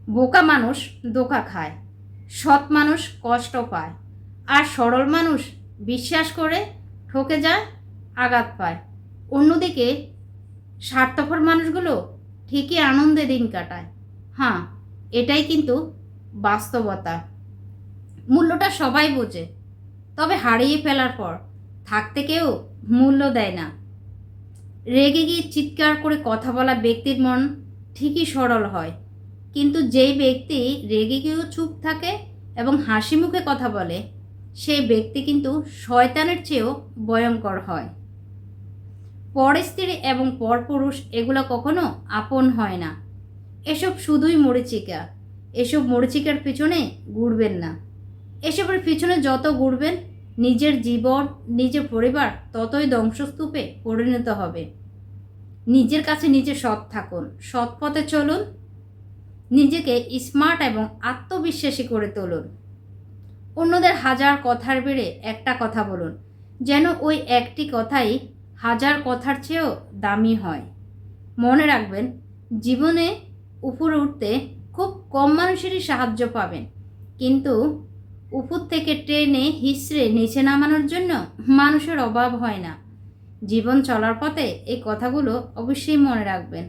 বোকা মানুষ ধোঁকা খায়, সৎ মানুষ কষ্ট পায়, আর সরল মানুষ বিশ্বাস করে ঠকে যায়, আঘাত পায়। অন্যদিকে স্বার্থপর মানুষগুলো ঠিকই আনন্দে দিন কাটায়। হ্যাঁ, এটাই কিন্তু বাস্তবতা। মূল্যটা সবাই বোঝে, তবে হারিয়ে ফেলার পর থাকতে কেউ মূল্য দেয় না। রেগে গিয়ে চিৎকার করে কথা বলা ব্যক্তির মন ঠিকই সরল হয়, কিন্তু যেই ব্যক্তি রেগে গিয়েও চুপ থাকে এবং হাসি মুখে কথা বলে, সেই ব্যক্তি কিন্তু শয়তানের চেয়েও ভয়ঙ্কর হয়। পর স্ত্রী এবং পরপুরুষ এগুলো কখনো আপন হয় না। এসব শুধুই মরীচিকা। এসব মরীচিকার পিছনে ঘুরবেন না। এসবের পিছনে যত ঘুরবেন, নিজের জীবন, নিজের পরিবার ততই ধ্বংসস্তূপে পরিণত হবে। নিজের কাছে নিজে সৎ থাকুন, সৎ পথে চলুন, নিজেকে স্মার্ট এবং আত্মবিশ্বাসী করে তুলুন। অন্যদের হাজার কথার বেড়ে একটা কথা বলুন, যেন ওই একটি কথাই হাজার কথার চেয়েও দামি হয়। মনে রাখবেন, জীবনে উপরে উঠতে খুব কম মানুষেরই সাহায্য পাবেন, কিন্তু উপর থেকে ট্রেনে হিসড়ে নিচে নামানোর জন্য মানুষের অভাব হয় না। জীবন চলার পথে এই কথাগুলো অবশ্যই মনে রাখবেন।